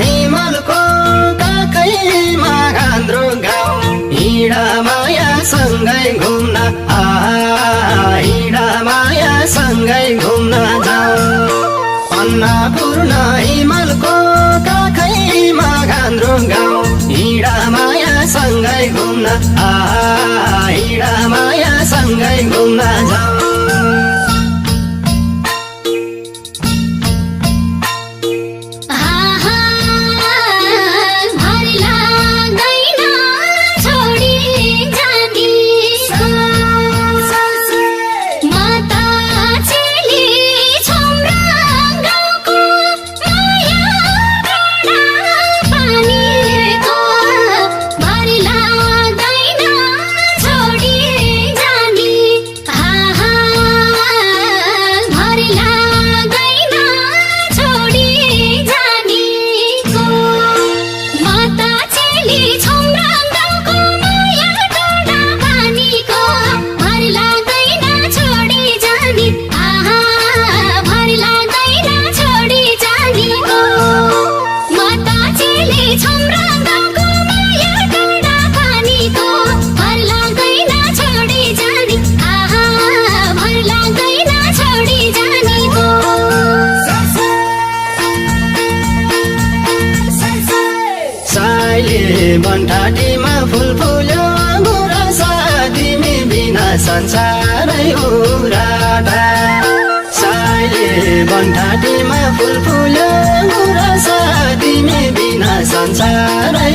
हिमालको काखैमा घान्द्रो गाउँ हिँडा माया सँगै घुम्न हिँडा माया सँगै घुम्न जाऊ अन्नपूर्ण हिमालको काखैमा घान्द्रो गाउँ हिँडा माया सँगै घुम्न हिँडा माया सँगै घुम्न जाऊ बनठाटीमा फुल फुल्यो गुराँसा तिमी बिना संसारै उराटा साइले बनठाटीमा फुल फुल्यो गुराँसा तिमी बिना संसारै